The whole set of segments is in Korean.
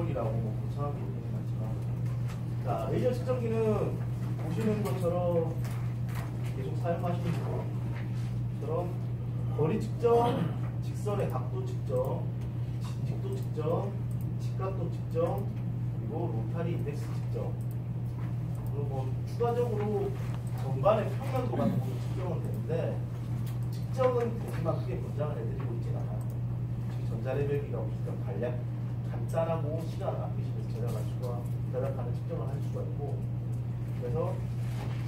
메모리라고 뭐 정확히 얘기는 하지만, 자, 레이저 측정기는 보시는 것처럼 계속 사용하시는 것처럼 거리 측정, 직선의 각도 측정, 진직도 측정, 직각도 측정, 그리고 로타리 인덱스 측정, 그리고 뭐 추가적으로 전반의 평면도 같은 것도 측정은 되는데, 측정은 그렇게만 크게 권장을 해드리고 있진 않아요. 특히 전자레벨기가 없으니까 간단하고 시간을 아끼시면서 절약하는 측정을 할 수가 있고, 그래서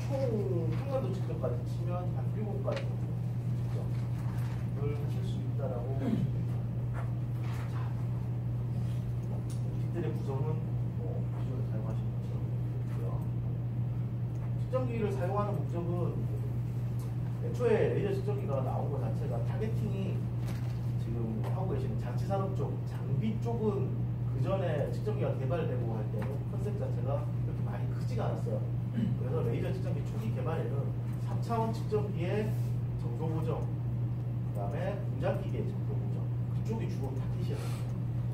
총 평면도 측정까지 치면 한 7가지 측정을 하실 수 있다라고 보시면 됩니다. 자, kit들의 구성은 기존에 사용하시는 것처럼 있고요. 측정기를 사용하는 목적은 애초에 레이저 측정기가 나온 것 자체가 타겟팅이 지금 하고 계시는 장치산업 쪽, 장비 쪽은 그 전에 측정기가 개발되고 할 때는 컨셉 자체가 그렇게 많이 크지가 않았어요. 그래서 레이저 측정기 초기 개발에는 3차원 측정기의 정도 보정, 그 다음에 공작기계의 정도 보정, 그쪽이 주로 타깃이었어요.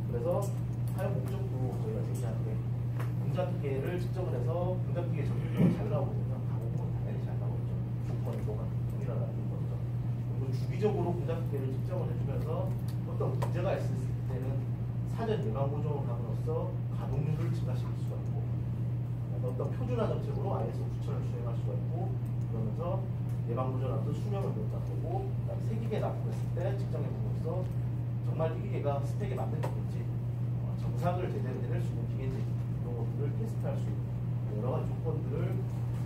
그래서 사용 목적도 저희가 제시하는 게 공작기계를 측정을 해서 공작기계 정도가 잘 나오거든요. 가공은 당연히 잘 나오죠. 조건이 똑같은 동일하다는 거죠. 그리고 주기적으로 공작기계를 측정을 해주면서 어떤 문제가 있을 때는 사전 예방 보정을 함으로써 가동률을 증가시킬 수가 있고, 어떤 표준화 정책으로 ISO 9000을 수행할 수가 있고, 그러면서 예방 보정하면서 수명을 높여보고, 그다음에 새 기계 납품했을 때 측정해 보면서 정말 이 기계가 스펙에 맞는 기계인지, 정상을 제대로 해낼 수 있는 기계인지, 이런 것들을 테스트할 수 있는 여러 가지 조건들을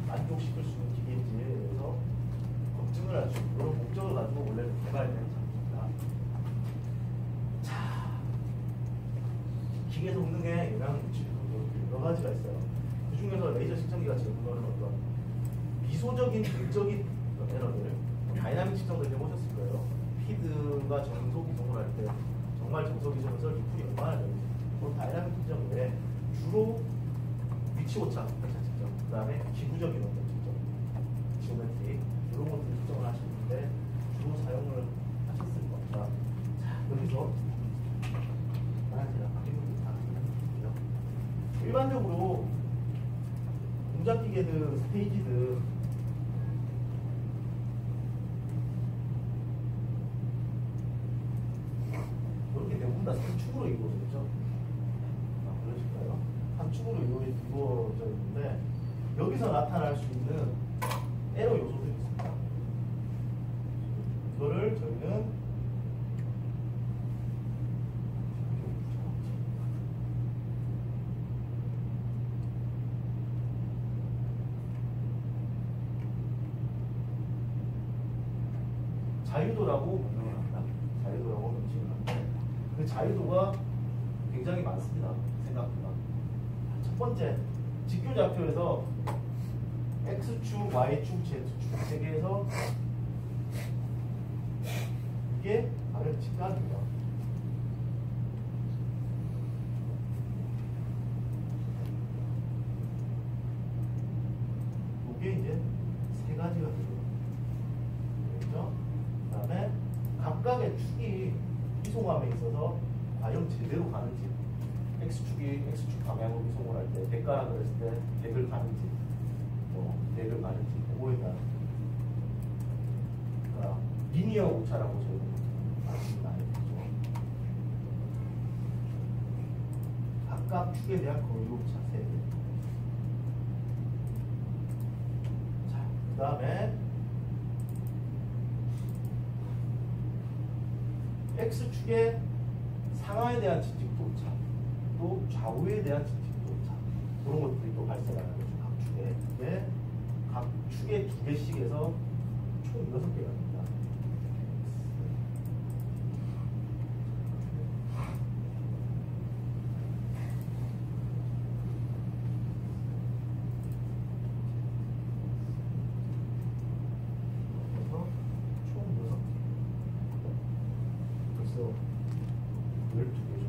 만족시킬 수 있는 기계인지에 대해서 검증을 할 수 있는 그런 목적을 가지고 원래는 개발된 장비입니다. 자, 기계 성능에 영향을 미치는 여러 가지가 있어요. 그 중에서 레이저 측정기가 제공하는 어떤 미소적인 질적인 에러들, 다이나믹 측정도 해보셨을 거예요. 피드가 정속 이동을 할 때 정말 정속 이동에서 리플이 얼마나 되는지, 그런 다이나믹 측정 외에 주로 위치 오차 측정, 그 다음에 기구적인 어떤 측정, 지오메트리 이런 것들을 측정을 하시는데 주로 사용을 하셨을 겁니다. 자, 여기서 제가 바뀐 것도 다 드릴게요. 일반적으로 공작기계든 스테이지든 이렇게 대부분 다 3축으로 이루어졌죠. 그러실까요? 3축으로 이루어져 있는데, 여기서 나타날 수 있는 에러 요소들이 있습니다. 이거를 저희는 자유도라고 명명을 합니다. 자유도라고 명칭을 하는데, 그 자유도가 굉장히 많습니다. 생각보다. 첫 번째, 직교좌표에서 X축, Y축, Z축 세 개에서 이게 바로 직각입니다. 이게 이제 세 가지가 되죠. 그렇죠? 그 다음에 각각의 축이 이송함에 있어서 과연 제대로 가는지, X축이 X축 방향으로 이송을 할 때 100가라 그랬을 때 100을 가는지, 100을 가는지, 그거에 따라 리니어 오차라고 저희는 말씀을 안 했죠. 각각 축에 대한 거리 오차 3개. 자, 그 다음에 X축의 상하에 대한 진직도 오차, 또 좌우에 대한 진직도 오차, 그런 것들이 또 발생하는 거죠. 각 축에. 이게 각 축에 2개씩 해서 총 6개가 됩니다. 그래서 총 6개. 그래서 12개죠.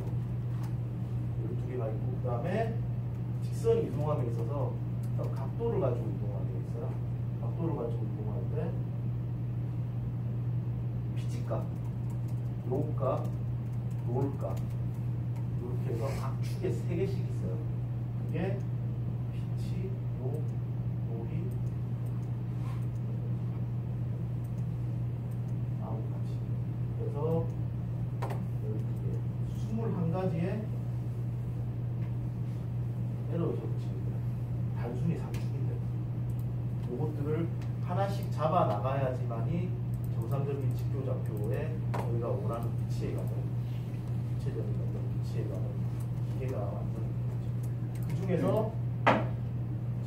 12개가 있고, 그 다음에 직선 이동함에 있어서 각도를 가지고 이동하는 게 있어요. 각도를 가지고 이동하는데 피치값, 로우값, 롤값 이렇게 이렇게 해서 각 축에 3개씩 있어요. 그게 빛이, 요, 놀이, 아홉 가지. 그래서 21가지의 에러가 붙입니다. 단순히 상축인데 이것들을 하나씩 잡아 나가야지만이 정상적인 직교잡교에 저희가 원하는 빛에 가는 구체적인 어떤 빛에 가는 기계가 완성이 되죠. 그 중에서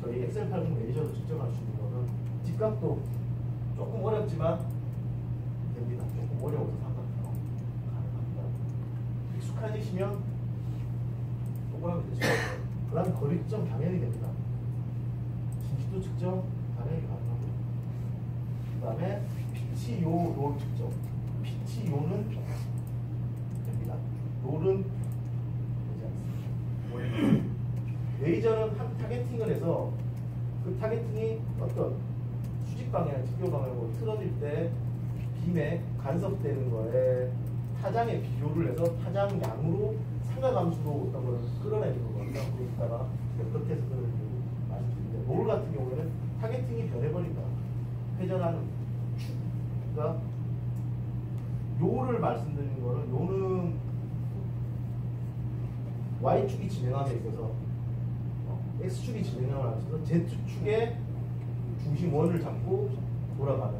저희 엑셀 80 레이저로 측정할 수 있는 거는 뒷각도 조금 어렵지만 됩니다. 조금 어려워서 삼각형 가능합니다. 익숙해지시면 동그라미 되죠. 그 다음에 거리 측정 당연히 됩니다. 진지도 측정 당연히 가능하고, 그 다음에 빛이 요 롤 측정. 빛이 요는 됩니다. 롤은 되지 않습니다. 레이저는 한 타겟팅을 해서 그 타겟팅이 어떤 수직 방향, 직교 방향으로 틀어질 때 빔에 간섭되는 거에 타장의 비교를 해서 타장 양으로 상하감수로 어떤 거를 끌어내는 거거든요. 그러다가 어떻게 해서 끌어내는지 말씀드리는데, 롤 같은 경우에는 타겟팅이 변해버린다. 회전하는 축. 그러니까 요를 말씀드리는 거는, 요는 Y축이 진행함에 있어서 X축이 진행함을 앞서서 Z축의 중심 원을 잡고 돌아가는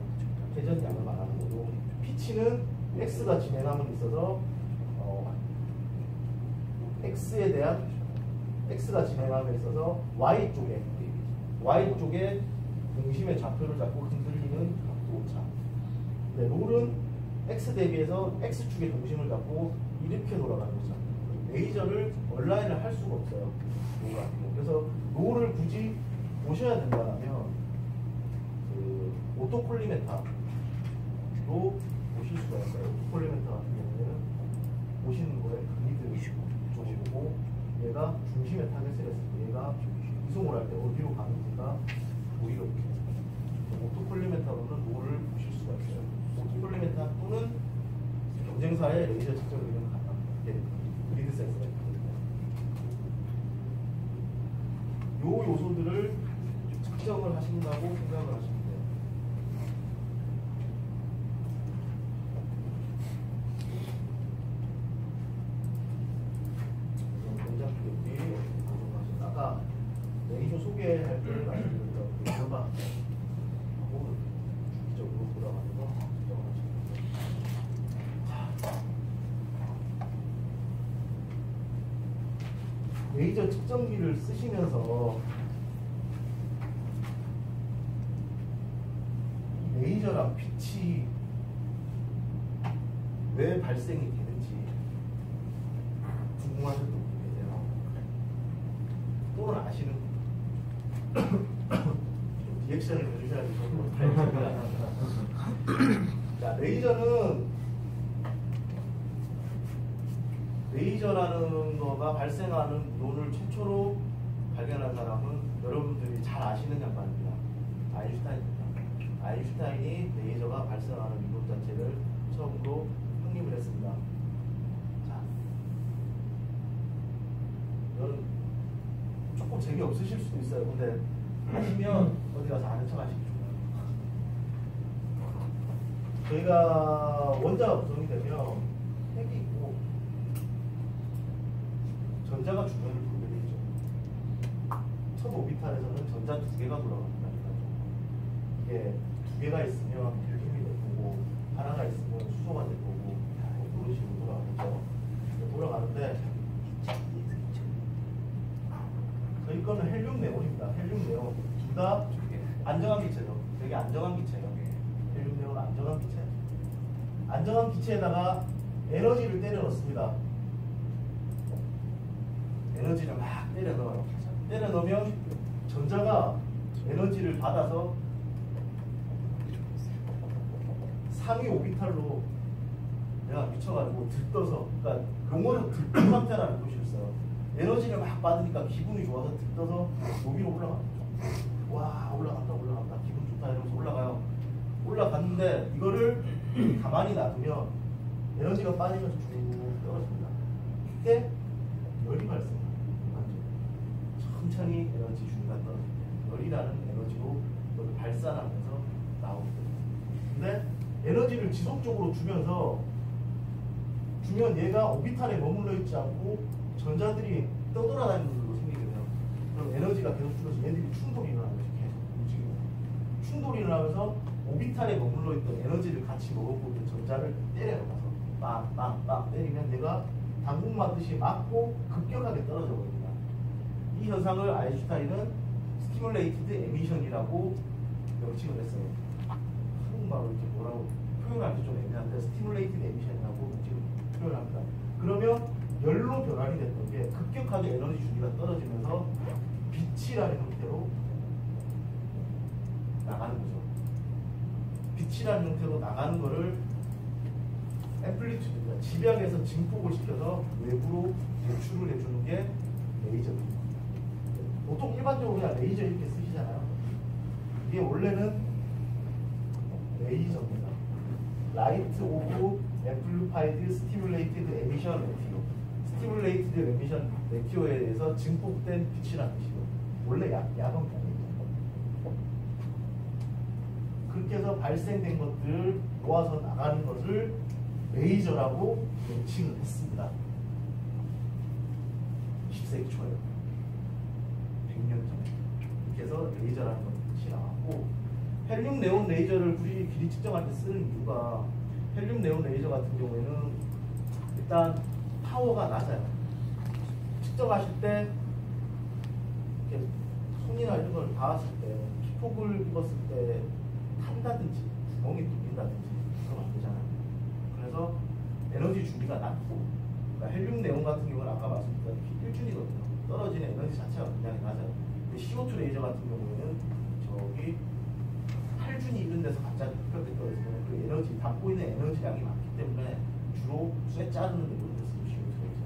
회전량을 말하는 거고, P치는 X가 진행함에 있어서 X에 대한 X가 진행함에 있어서 Y쪽에 중심의 좌표를 잡고 흔들리는 오차. 네, 롤은 X 대비해서 X축의 중심을 잡고 이렇게 돌아가는 거죠. 레이저를 온라인을 할 수가 없어요. 그래서 롤을 굳이 보셔야 된다면 그 오토콜리메타로 보실 수가 있어요. 오토콜리메타 같은 경우에는 보시는 거에 그리드 쪽을 보고 얘가 중심에 타겟을 했을 때 얘가 이송을 할 때 어디로 가는지가 보이게 됩니다. 오토콜리메타로는 롤을 보실 수가 있어요. 오토콜리메타 또는 경쟁사의 레이저 측정을 가능합니다. 그리드 센서가 있거든요. 요 요소들을 측정을 하신다고 생각을 하시면 돼요. 공장주객들이 아까 레이저 소개할 때 말씀드렸던 그 결과하고 주기적으로 돌아가면서 측정을 하시면 돼요. 레이저 측정기를 쓰시면서 레이저랑 빛이 왜 발생이 되는지 궁금하셨던 분 계세요? 또는 아시는 좀 리액션을 해주셔야지 자, 레이저라는 거가 발생하는 논을 최초로 발견한 사람은 여러분들이 잘 아시는 양반입니다. 아인슈타인입니다. 아인슈타인이 레이저가 발생하는 이론 자체를 처음으로 확립을 했습니다. 자, 이건 조금 재미없으실 수도 있어요. 근데 하시면 어디 가서 아는 척 하시기 좋아요. 저희가 원자가 구성이 되면 핵이 있고 전자가 주변을 돌게 되죠. 1005비탈에서는 전자 2개가 돌아갑니다. 이게 2개가 있으면 헬륨이 될 거고, 하나가 있으면 수소가 될 거고, 그런 식으로 돌아가죠. 돌아가는데 저희 거는 헬륨 네온입니다. 헬륨 네온 둘 다 안정한 기체죠. 되게 안정한 기체예요. 헬륨 네온 안정한 기체. 안정한 기체에다가 에너지를 때려 넣습니다. 에너지를 막 때려 넣어요. 때려 넣으면 전자가 에너지를 받아서 325비탈로 내가 미쳐가지고 들떠서, 그러니까 용어는 들뜬 상태라는 뜻이 있어요. 에너지를 막 받으니까 기분이 좋아서 들떠서 여기로 올라가는 거죠. 와, 올라간다, 기분 좋다 이러면서 올라가요. 올라갔는데 이거를 가만히 놔두면 에너지가 빠지면서 쭉 떨어집니다. 이때 열이 발생합니다. 천천히 에너지 주기가 떨어질 때 열이라는 에너지로 이걸 발산하면서 나오게 됩니다. 근데 에너지를 지속적으로 주면 얘가 오비탈에 머물러 있지 않고 전자들이 떠돌아다니는 걸로 생기게 돼요. 그럼 에너지가 계속 줄어서 얘들이 충돌이 일어나는 거죠. 계속 움직이고 충돌이 일어나면서 오비탈에 머물러 있던 에너지를 같이 먹었고 있는 전자를 때려가서 빵빵빵 때리면 얘가 당국 맞듯이 맞고 급격하게 떨어져 버립니다. 이 현상을 아인슈타인은 스티뮬레이티드 에미션이라고 명칭을 했어요. 한국말로 이렇게 뭐라고 표현할 때 좀 애매한데 스티뮬레이티드 에미션이라고 명칭을 표현합니다. 그러면 열로 변환이 됐던 게 급격하게 에너지 주기가 떨어지면서 빛이라는 형태로 나가는 거죠. 빛이라는 형태로 나가는 거를 앰플리튜드입니다. 집약에서 증폭을 시켜서 외부로 배출을 해주는 게 레이저입니다. 보통 일반적으로 그냥 레이저 이렇게 쓰시잖아요. 이게 원래는 레이저입니다. Light of Amplified Stimulated Emission Ratio. Stimulated Emission Ratio에 대해서 증폭된 빛이라는 뜻이고 원래 야광 편입니다. 그렇게 해서 발생된 것들을 모아서 나가는 것을 레이저라고 명칭을 했습니다. 10세기 초에 100년 전에 이렇게 해서 레이저라는 것이 나왔고 헬륨 네온 레이저를 굳이 길이 측정할 때 쓰는 이유가 헬륨 네온 레이저 같은 경우에는 일단 파워가 낮아요. 측정하실 때 이렇게 손이나 이런 걸 닿았을 때 피폭을 입었을 때 탄다든지 구멍이 뚫린다든지 그러면 안 되잖아요. 그래서 에너지 주기가 낮고 그러니까 헬륨 네온 같은 경우는 아까 말씀드렸다시피 1준이거든요. 떨어지는 에너지 자체가 굉장히 낮아요. 근데 CO2 레이저 같은 경우에는 저기 8준이 이런 데서 갑자기 급격하게 떨어지면 그 에너지 담고 있는 에너지량이 많기 때문에 주로 쇠 자르는 데로 쓰는 CO2 레이저.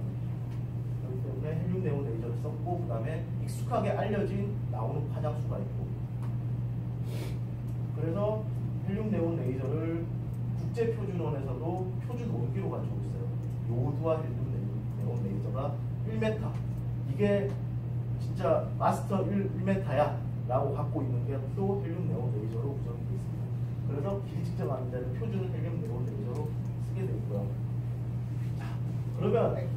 그렇기 때문에 헬륨 네온 레이저를 썼고 그 다음에 익숙하게 알려진 나오는 파장수가 있고 그래서 헬륨 네온 레이저를 국제표준원에서도 표준 원기로 가지고 있어요. 요드와 헬륨 네온 레이저가 1m. 이게 진짜 마스터 1m야 라고 갖고 있는 게 또 헬륨 네온 레이저로 구성이 되어 있습니다. 그래서 길이 측정하는 데는 표준 헬륨 네온 레이저로 쓰게 되고요. 자, 그러면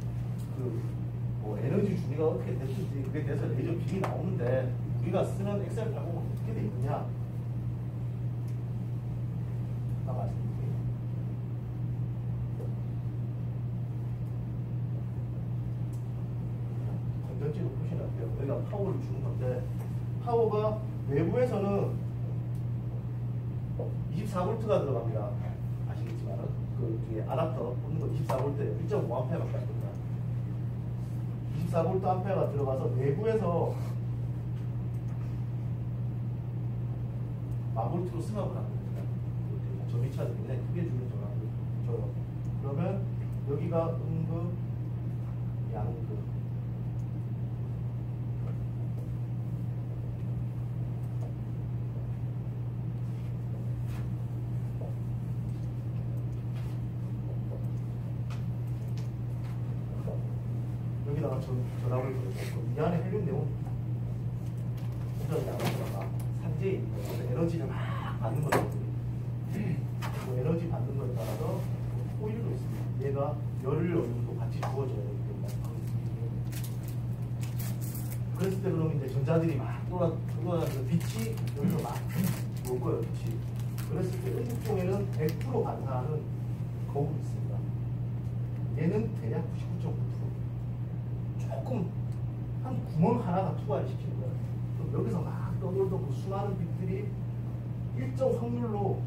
뭐 에너지 주기가 어떻게 됐든지 그게 돼서 레이저 길이 나오는데 우리가 쓰는 엑셀 발목은 어떻게 돼 있느냐? 아까 말씀드린 건전지로 표시할게요. 여기가 파워를 주는 건데 파워가 외부에서는 24V가 들어갑니다. 아시겠지만 그 뒤에 아답터 붙는 거 24V 1.5A밖에 안 됩니다. 24V가 들어가서 내부에서 마볼트로 승합을 합니다. 전기차를 굉장히 크게 주는 전압을 줘요. 그러면 여기가 음극, 양극. 여기다가 전압을 보내고 이 안에 헬륨 네온 나가다가 산재에 있는 에너지를 막 받는 거거든요. 그 에너지 받는 거에 따라서 코일도 있습니다. 얘가 열을 어느 정도 같이 주어져야 되기 때문에 그랬을 때 그러면 이제 전자들이 막 돌아다니면서 빛이 여기서 막 올 거예요. 빛이. 그랬을 때 음극종에는 100% 반사하는 거울이 있습니다. 얘는 대략 99.9%. 조금 한 구멍 하나가 투과를 시키는 거예요. 그럼 여기서 막 떠돌던 그 수많은 빛들이 일정 확률로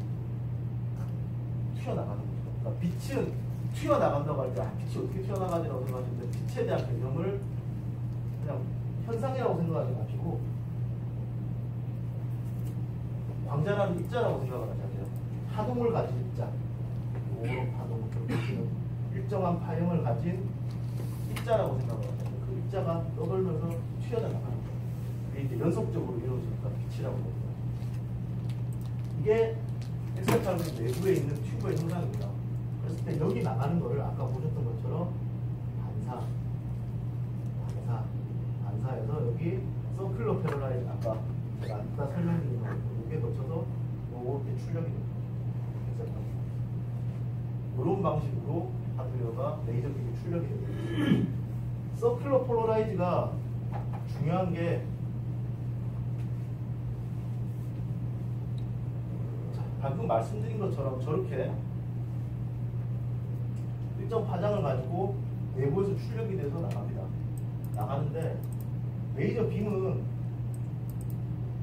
튀어나가는 거죠. 그러니까 빛은 튀어나간다고 할 때 빛이 어떻게 튀어나가지라고 생각하시는데 빛에 대한 개념을 그냥 현상이라고 생각하지 마시고 광자라는 입자라고 생각을 하잖아요. 파동을 가진 입자, 오로 파동, 일정한 파형을 가진 입자라고 생각을 하잖아요. 그 입자가 떠돌면서 튀어나가는 거예요. 그게 이제 연속적으로 이루어지니까 빛이라고 합니다. 이게 엑셀파일 내부에 있는 튜브의 형상입니다. 그랬을 때 여기 나가는 거를 아까 보셨던 것처럼 반사, 여기 서큘러 패러라이즈 아까 제가 아까 설명드린 거 이게 거쳐서 이렇게 출력이 됩니다. 이런 방식으로 하드웨어가 레이저 빔이 출력이 됩니다. 서큘러 폴러라이즈가 중요한 게 방금 말씀드린 것처럼 저렇게 일정 파장을 가지고 내부에서 출력이 돼서 나갑니다. 나가는데 레이저 빔은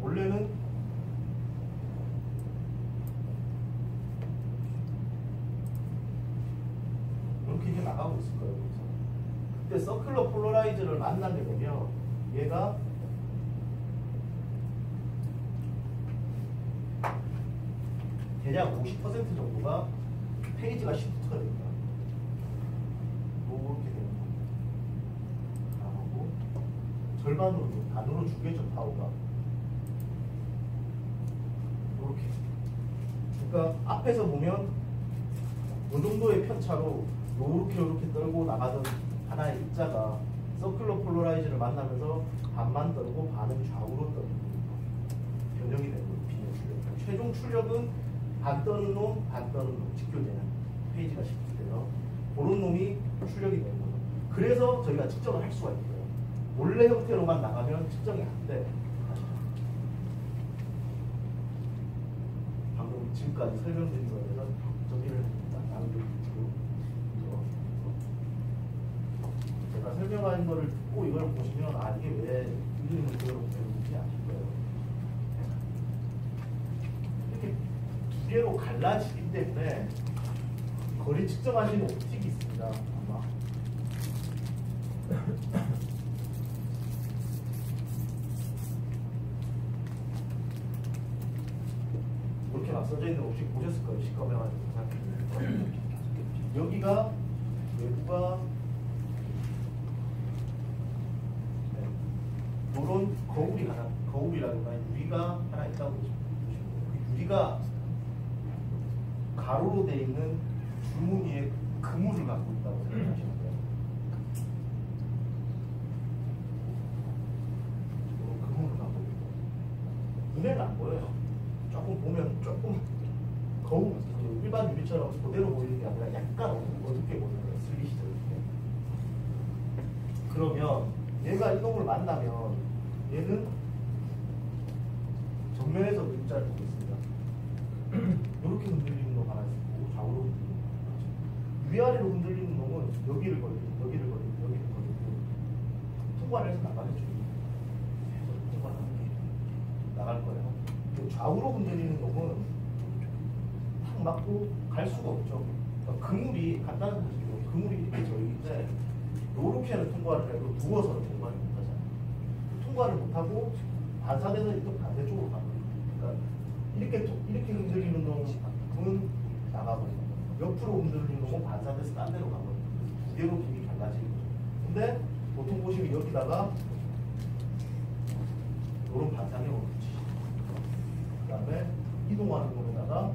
원래는 이렇게 이제 나가고 있을 거예요. 그때 서큘러 폴러라이즈를 만나게 되면 얘가 대략 50% 정도가 페이지가 시프트가 됩니다. 이렇게 되는 거. 나오고 절반으로 반으로 주겠죠 파워가. 이렇게. 그러니까 앞에서 보면 이 정도의 편차로 이렇게 떨고 나가던 하나의 입자가 서큘러 폴러라이즈를 만나면서 반만 떨고 반은 좌우로 떨고 변형이 되는 거예요. 빈의 출력. 최종 출력은 반 떠는 놈, 반 떠는 놈 직교되는 페이지가 시프트돼요. 그런 놈이 출력이 되는 거죠. 그래서 저희가 측정을 할 수가 있어요. 원래 형태로만 나가면 측정이 안 돼. 방금 지금까지 설명드린 거에 대해서 정리를 해줍니다. 제가 설명한 거를 듣고 이걸 보시면 아 이게 왜 이름을 그대로 배우는지 아실 거예요. 이렇게 두 개로 갈라지기 때문에 거리 측정하시는 옵틱이 있습니다. 아마 이렇게 막 써져 있는 옵틱 보셨을 거예요. 시커매가지고 여기가 외부가 이런 거울이라든가 유리가 하나 있다고 보시면 돼요. 그 유리가 가로로 되어 있는 줄무늬의 그물을 갖고 있다고 생각하시면 돼요. 그물을 갖고 있고 눈에는 안 보여요. 조금 보면 조금 거울 일반 유리처럼 그대로 보이는 게 아니라 약간 어둡게 보이는 거예요. 슬릿이 이렇게. 그러면 얘가 이동을 만나면 얘는 정면에서 입자를 보고 있습니다. 이렇게 흔들리는 놈 하나 있고 좌우로 흔들리는 놈 하나 있고 위아래로 흔들리는 놈은 여기를 걸리고 여기를 걸리고 여기를 걸리고 통과를 해서 나가겠죠. 통과를 나갈 거예요. 좌우로 흔들리는 놈은 탁 맞고 갈 수가 없죠. 그러니까 그물이 간단한 사실이고 그물이 이렇게 져 있는데 이렇게는 통과를 해도 누워서는 통과를 못하잖아요. 통과를 못하고 반사돼서 이쪽 반대쪽으로 가거든요. 그러니까 이렇게 흔들리는 놈은 나가고 옆으로 흔들리는 놈은 반사돼서 딴 데로 가거든요. 두 개로 빔이 달라지는 거죠. 근데 보통 보시면 여기다가 이런 반사경을 붙이시죠. 그 다음에 이동하는 놈에다가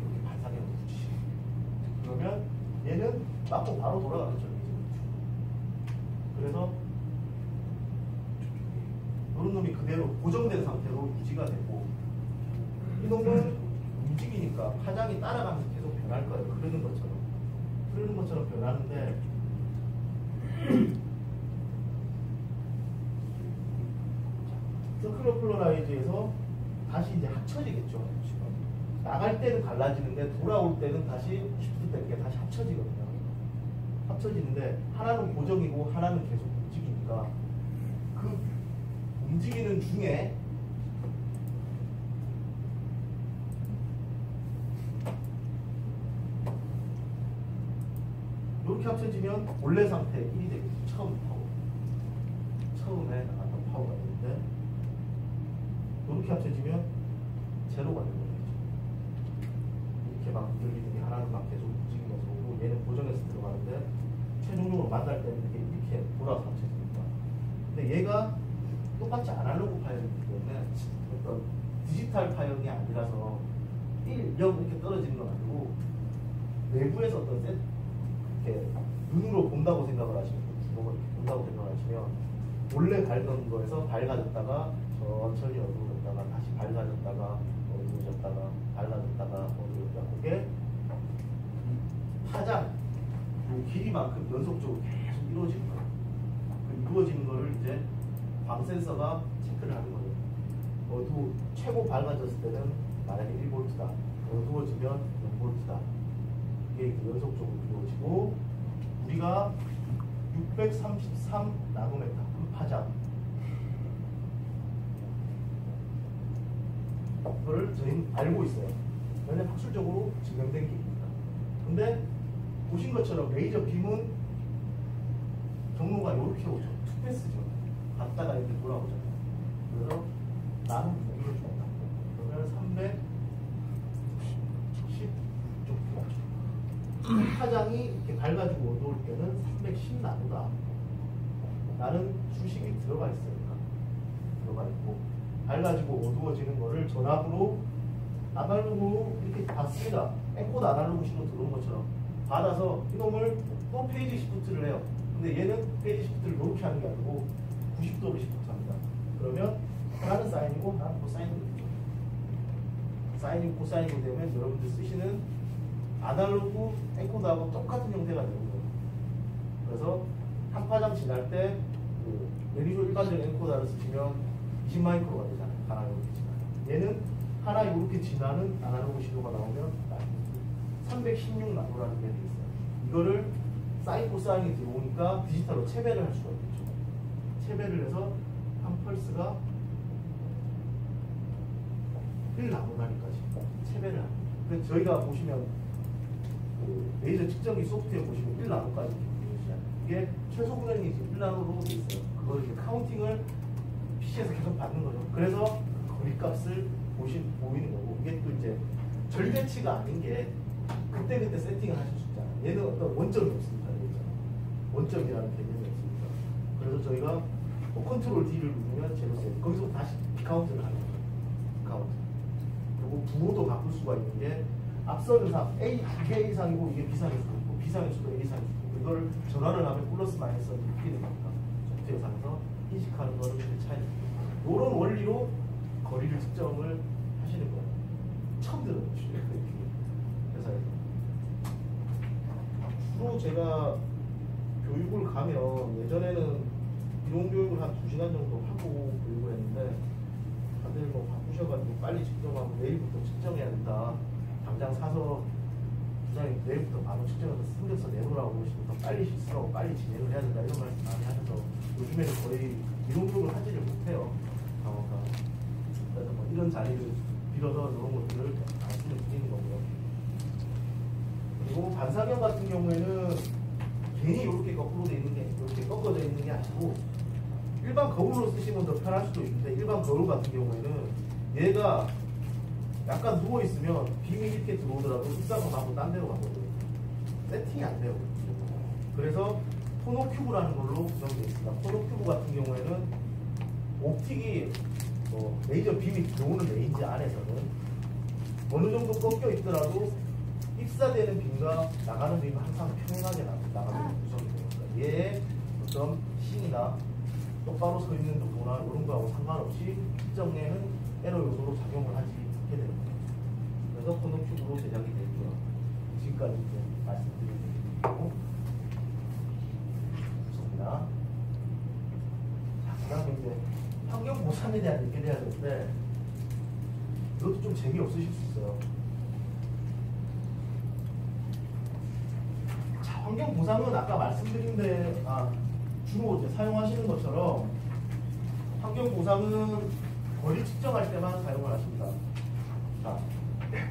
이렇게 반사경을 붙이시죠. 그러면 얘는 맞고 바로 돌아가겠죠. 그래서 이런 놈이 그대로 고정된 상태로 유지가 되고 이 놈은 움직이니까 파장이 따라가면서 계속 변할 거예요. 흐르는 것처럼 변하는데 서큘러 폴러라이즈에서 다시 이제 합쳐지겠죠. 나갈 때는 갈라지는데 돌아올 때는 다시 시프트 되는 게 다시 합쳐지거든요. 합쳐지는데 하나는 고정이고 하나는 계속 움직이니까 그 움직이는 중에 이렇게 합쳐지면 원래 상태 1이 되겠죠. 처음에 나갔던 파워가 되는데 이렇게 합쳐지면 제로가 되는 거죠. 이렇게 막 흔들리는 게 하나는 막 계속 움직이면서 오고 얘는 고정해서 들어가는데 최종적으로 만날 때는 이렇게 돌아서 합쳐집니다. 근데 얘가 똑같이 아날로그 파일이기 때문에 어떤 디지털 파일이 아니라서 1, 0 이렇게 떨어지는 건 아니고 내부에서 어떤 이렇게 눈으로 본다고 생각을 하시면 주먹을 이렇게 본다고 뭐냐면 원래 밝은 거에서 밝아졌다가 천천히 어두워졌다가 다시 밝아졌다가 어두워졌다가 밝아졌다가 어두워졌다가 그게 파장 요 길이만큼 연속적으로 계속 이루어지는 거예요. 그 이루어지는 거를 이제 광 센서가 체크를 하는 거예요. 최고 밝아졌을 때는 만약에 1V다. 어두워지면 0V다. 이게 연속적으로 이루어지고 우리가 633 나노메타 한 파장 그걸 저희는 알고 있어요. 왜냐면 학술적으로 증명된 게 있습니다. 근데 보신 것처럼 레이저 빔은 경로가 이렇게 오죠. 투패스죠. 갔다가 이렇게 돌아오잖아요. 그래서 나는 여기를 줍니다. 그러면 316쪽 파장이 이렇게 밝아지고 어두울 때는 310 나노다. 라는 수식이 들어가 있으니까 들어가 있고 밝아지고 어두워지는 거를 전압으로 아날로그로 이렇게 받습니다. 엔코드 아날로그 신호 들어온 것처럼 받아서 이놈을 또 페이지 시프트를 해요. 근데 얘는 페이지 시프트를 이렇게 하는 게 아니고 90도로 시프트합니다. 그러면 하나는 사인이고 하나는 코사인이고 사인이고 코사인이고 되면 여러분들 쓰시는 아날로그 엔코드하고 똑같은 형태가 되는 거예요. 그래서 한 파장 지날 때 그 레디쇼 일반적인 엔코더를 쓰시면 20마이크로가 되잖아요. 하나 이렇게 지나요. 얘는 하나 이렇게 지나는 아날로그 신호가 나오면 316 나노라는 게 되겠어요. 이거를 사인 코사인이 들어오니까 디지털로 체배를 할 수가 있겠죠. 체배를 해서 한 펄스가 1 나노단위까지 체배를 합니다. 그래서 저희가 보시면 그 레이저 측정기 소프트웨어 보시면 1 나노까지 이게 최소 구현이 지금 1나노로 돼 있어요. 그걸 이제 카운팅을 PC에서 계속 받는 거죠. 그래서 거리값을 보이는 거고 이게 또 이제 절대치가 아닌 게 그때그때 세팅을 하실 수 있잖아요. 얘는 어떤 원점이 없으니까 원점이라는 개념이 없으니까. 그래서 저희가 뭐 컨트롤 D를 누르면 제로 세팅 거기서 다시 비카운트를 하는 거죠. 비카운트. 그리고 부호도 바꿀 수가 있는 게 앞선 상 A 이게 A상이고 이게 B상일 수도 있고 B상일 수도 A상일 수도 있고 이걸 전환을 하면 플러스 마이너스 이렇게 됩니다. 소프트웨어상에서 인식하는 거는 그 차이입니다. 이런 원리로 거리를 측정을 하시는 거예요. 처음 들어보시죠. 회사에서. 주로 제가 교육을 가면 예전에는 이론 교육을 한 2시간 정도 하고 교육을 했는데 다들 뭐 바쁘셔가지고 빨리 측정하고 내일부터 측정해야 된다. 당장 사서 부장님 내일부터 바로 측정해서 승격서 내놓으라고 그러시면 더 빨리 실습하고 빨리 진행을 해야 된다 이런 말씀 많이 하셔서 요즘에는 거의 이론 교육을 하지를 못해요. 강원가. 그래서 뭐 이런 자리를 빌어서 이런 것들을 말씀을 드리는 거고요. 그리고 반사경 같은 경우에는 괜히 이렇게 거꾸로 돼 있는 게 이렇게 꺾어져 있는 게 아니고 일반 거울로 쓰시면 더 편할 수도 있는데 일반 거울 같은 경우에는 얘가 약간 누워있으면 빔이 이렇게 들어오더라도 흡사가 나고 딴 데로 가거든요. 세팅이 안 돼요. 그래서 포노큐브라는 걸로 구성되어 있습니다. 포노큐브 같은 경우에는 옵틱이 레이저 빔이 들어오는 레인지 안에서는 어느 정도 꺾여 있더라도 입사되는 빔과 나가는 빔이 항상 평행하게 나가는 구성이 됩니다. 얘의 어떤 신이나 똑바로 서 있는 정도나 이런 거하고 상관없이 특정에는 에러 요소로 작용을 하지 않게 됩니다. 그래서 포노큐브로 제작이 되고요. 지금까지 이제 말씀드린 얘기고 좋습니다. 자, 그 다음에 이제 환경 보상에 대한 얘기를 해야 되는데 이것도 좀 재미없으실 수 있어요. 자, 환경 보상은 아까 말씀드린 데 주로 이제 사용하시는 것처럼 환경 보상은 거리 측정할 때만 사용을 하십니다. 자,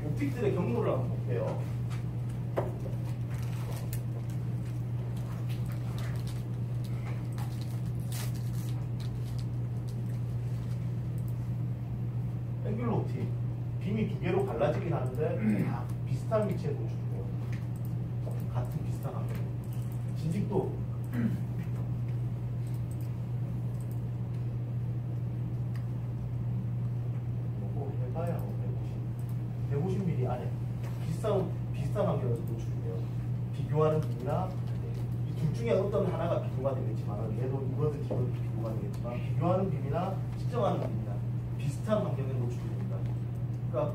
옵틱들의 경로를 한번 볼게요. 앵귤러 옵틱 빔이 두 개로 갈라지긴 하는데 다 비슷한 위치에 노출돼요. 같은 비슷한 환경. 진직도 해봐야 150mm 안에 비슷한 환경에서 노출이 돼요. 비교하는 빔이나 이 둘 중에 어떤 하나가 비교가 되겠지만 얘도 이거든 이거든 비교가 되겠지만 비교하는 빔이나 측정하는 빔이나 비슷한 환경에 노출이 됩니다. 그러니까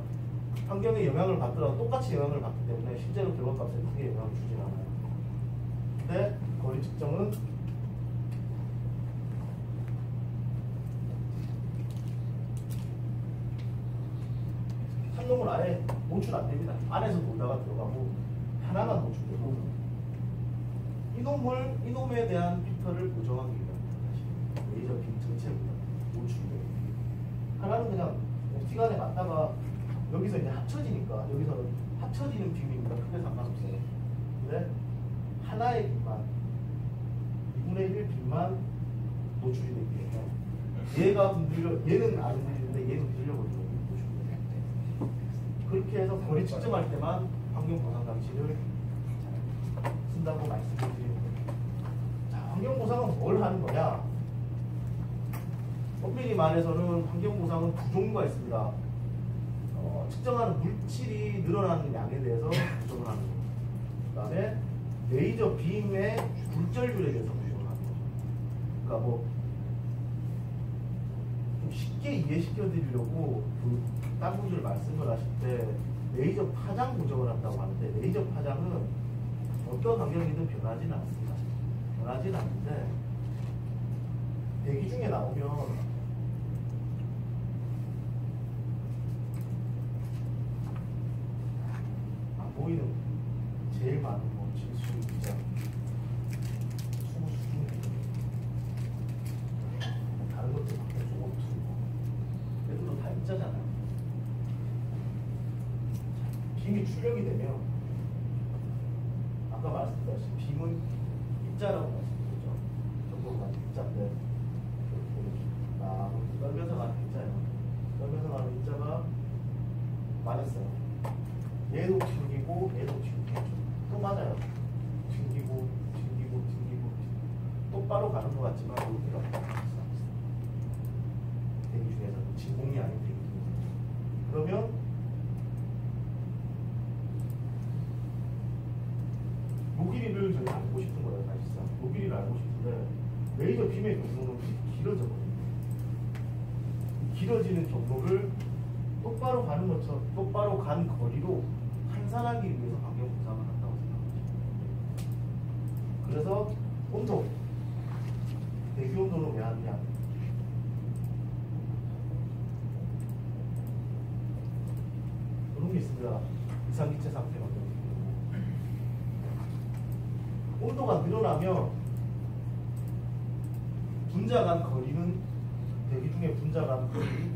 환경에 영향을 받더라도 똑같이 영향을 받기 때문에 실제로 결과값에 크게 영향을 주지 않아요. 근데 거리 측정은 한놈을 아예 노출 안 됩니다. 안에서 놀다가 들어가고 하나만 노출되고 이놈에 대한 필터를 고정하기 위한 레이저 빔 전체가 노출돼요. 하나는 그냥 시간에 맞다가 여기서 이제 합쳐지니까 여기서는 합쳐지는 빔이니까 크게 상관없어요. 근데 하나의 빔만 2분의 1 빔만 노출이 되기 때문에 얘가 흔들려 얘는 안 흔들리는데 얘는 흔들려버리고 그렇게 해서 거리 측정할 때만 환경 보상 장치를 쓴다고 말씀드리는 거예요. 자, 환경 보상은 뭘 하는 거냐? 엄밀히 말해서는 환경 보상은 두 종류가 있습니다. 측정하는 물질이 늘어나는 양에 대해서 부정을 하는 거죠. 그 다음에 레이저 빔의 굴절률에 대해서 부정을 하는 거죠. 그러니까 뭐 좀 쉽게 이해시켜 드리려고 딴 분들 말씀을 하실 때 레이저 파장 부정을 한다고 하는데 레이저 파장은 어떤 환경이든 변하지는 않습니다. 변하지는 않는데 대기 중에 나오면 안 보이는 제일 많은 뭐 질수 입자 수중 다른 것들 밖에 조금 얘들도 다 입자잖아요. 빔이 출력이 되면 아까 말씀드렸듯이 빔은 입자라고 말씀드렸죠. 전부가 입자인데 떨면서 가는 입자예요. 떨면서 가는 입자가 맞았어요. 얘도 튕기고 얘도 튕기고 또 맞아요. 튕기고 똑바로 가는 것 같지만 이렇게 가는 대기 중에서 진공이 아닌 대기 중에서 그러면 요 길이를 저희가 알고 싶은 거예요. 사실상 요 길이를 알고 싶은데 레이저 빔의 경로는 길어져 버립니다. 길어지는 경로를 똑바로 가는 것처럼 똑바로 간 거리로 환산하기 위해서 환경 보상을 한다고 생각합니다. 그래서 온도, 대기 온도는 왜 하느냐? 그런 게 있습니다. 이상기체 상태 환경. 온도가 늘어나면 분자 간 거리는 대기 중에 분자 간 거리는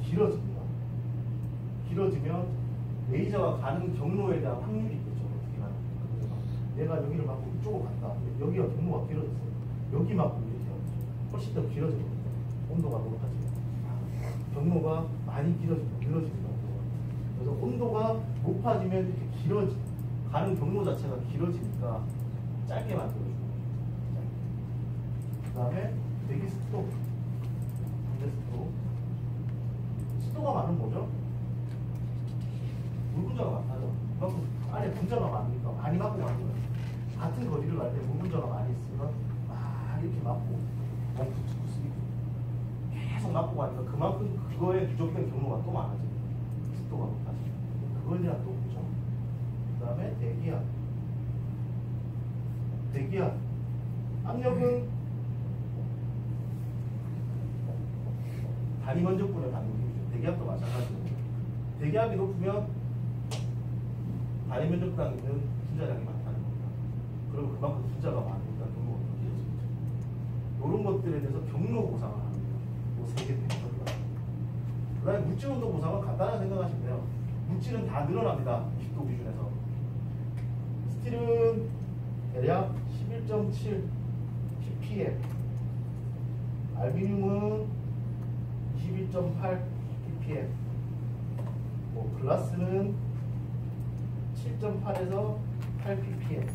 길어집니다. 길어지면 레이저가 가는 경로에 대한 확률이 있겠죠. 어떻게 가는 내가 여기를 맞고 이쪽으로 간다. 여기가 경로가 길어졌어요. 여기 맞고 이렇게 하죠. 훨씬 더 길어집니다. 온도가 높아지면 경로가 많이 길어집니다. 늘어집니다. 그래서 온도가 높아지면 이렇게 길어지 가는 경로 자체가 길어지니까 짧게 만들어주는 거죠. 그 다음에 대기 습도, 반대 습도. 습도가 많으면 뭐죠? 물 분자가 많아요. 그만큼 안에 분자가 많으니까 많이 맞고 가는 거예요. 같은 거리를 갈 때 물 분자가 많이 있으면 막 이렇게 맞고 계속 맞고 가니까 그만큼 그거에 누적된 경로가 또 많아집니다. 습도가 높아지면 그거에 대한 또 부정. 그 다음에 대기압. 대기압. 압력은 단위 면적분의 반응이죠. 대기압도 마찬가지입니다. 대기압이 높으면 단위 면적당 있는 분자량이 많다는 겁니다. 그러면 그만큼 분자가 많으니까 경로가 길어지겠죠. 이런 것들에 대해서 경로 보상을 합니다. 이 세 개 때문에. 그 다음에 물질 온도 보상은 간단하게 생각하시면 돼요. 물질은 다 늘어납니다. 20도 기준에서. 스틸은 대략 11.7 ppm, 알루미늄은 21.8 ppm, 뭐 글라스는 7.8에서 8 ppm.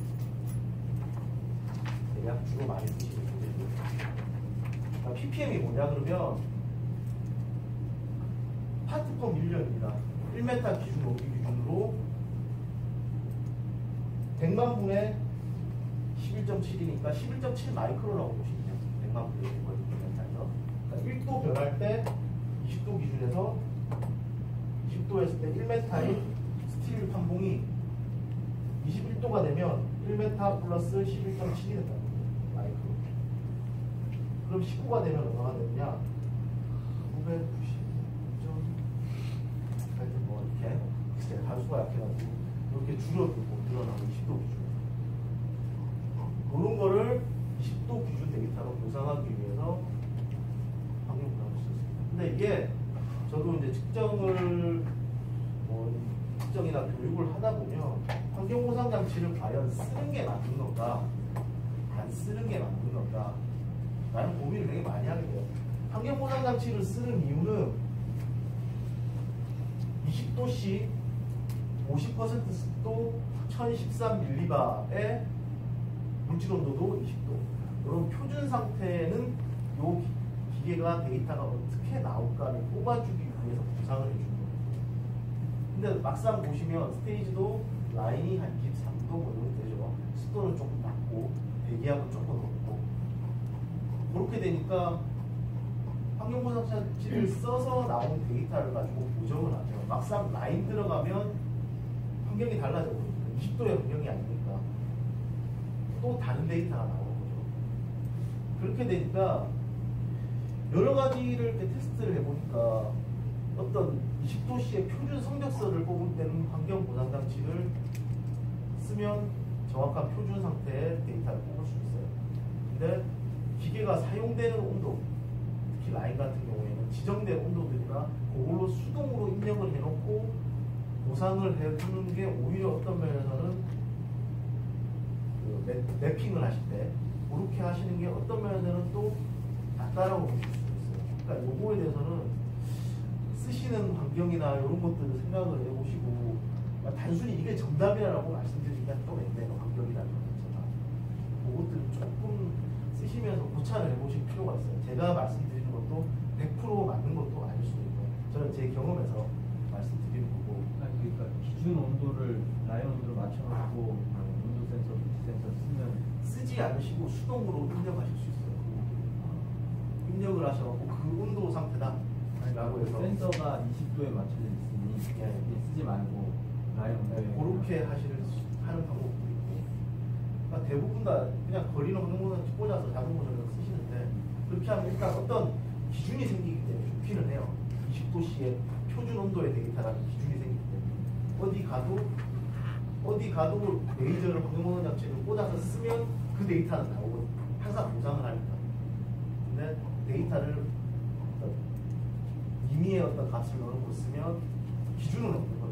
대략 주로 많이 쓰시는 분들입니다. ppm이 뭐냐 그러면 파트 퍼 밀리언입니다. 1m 기준 높이 기준으로 100만 분의 11.7이니까 11.7 마이크로라고 보시면 돼요. 100만 불의 거리에서. 그러니까 1도 변할 때 20도 기준에서 20도 했을 때 1m의 스틸 판봉이 21도가 되면 1m 플러스 11.7이 된다는 거예요. 마이크로. 그럼 19가 되면 얼마가 되느냐? 990. 하여튼 뭐 이렇게 단수가 약해가지고 이렇게 줄어들고 늘어나고 20도 기준. 그런 거를 20도 기준 데이터로 보상하기 위해서 환경 보상을 쓰였습니다. 근데 이게 저도 이제 측정을 측정이나 교육을 하다 보면 환경 보상 장치를 과연 쓰는 게 맞는 건가, 안 쓰는 게 맞는 건가, 라는 고민을 되게 많이 하게 돼요. 환경 보상 장치를 쓰는 이유는 20도씨 50% 습도 1013mB의 물질 온도도 20도. 이런 표준 상태는 요 기계가 데이터가 어떻게 나올까를 뽑아주기 위해서 보상을 해주는 거예요. 근데 막상 보시면 스테이지도 라인이 한 23도 뭐 이렇게 되죠. 습도는 조금 낮고 대기압은 조금 높고. 그렇게 되니까 환경보상장치를 써서 나온 데이터를 가지고 보정을 하죠. 막상 라인 들어가면 환경이 달라져 버립니다. 20도의 환경이 아니니까 또 다른 데이터가 나오는 거죠. 그렇게 되니까 여러 가지를 이렇게 테스트를 해보니까 어떤 20도씨의 표준 성적서를 뽑을 때는 환경보상장치를 쓰면 정확한 표준 상태의 데이터를 뽑을 수 있어요. 근데 기계가 사용되는 온도, 특히 라인 같은 경우에는 지정된 온도들이나 그걸로 수동으로 입력을 해놓고 보상을 해주는 게 오히려 어떤 면에서는 그 매핑을 하실 때 그렇게 하시는 게 어떤 면에서는 또 낫다라고 보실 수 있어요. 그러니까 요거에 대해서는 쓰시는 환경이나 이런 것들을 생각을 해보시고 단순히 이게 정답이라고 말씀드리기가 좀 애매해요. 환경이라는 것 자체가. 그것들을 조금 쓰시면서 고찰을 해보실 필요가 있어요. 제가 말씀드리는 것도 100% 맞는 것도 아닐 수도 있고 저는 제 경험에서 말씀드리는 거고. 그러니까 기준 온도를 라인 온도로 맞춰놓고 온도 센서, 빛 센서 쓰지 않으시고 수동으로 입력하실 수 있어요. 입력을 하셔갖고 그 온도 상태다 라고 해서 센서가 20도에 맞춰져 있으니 쓰지 말고 라인 온도에 그렇게 하는 방법도 있고. 그러니까 대부분 다 그냥 거리는 환경보상 꽂아서 자동으로 쓰시는데 그렇게 하면 일단 어떤 기준이 생기기 때문에 좋기는 해요. 20도씨의 표준 온도의 데이터라는 기준이 생기기 때문에 어디 가도 레이저를 환경보상 장치를 꽂아서 쓰면 그 데이터는 나오거든요. 항상 보상을 하니까. 근데 데이터를 어떤 임의의 어떤 값을 넣어놓고 쓰면 기준은 없는 거예요.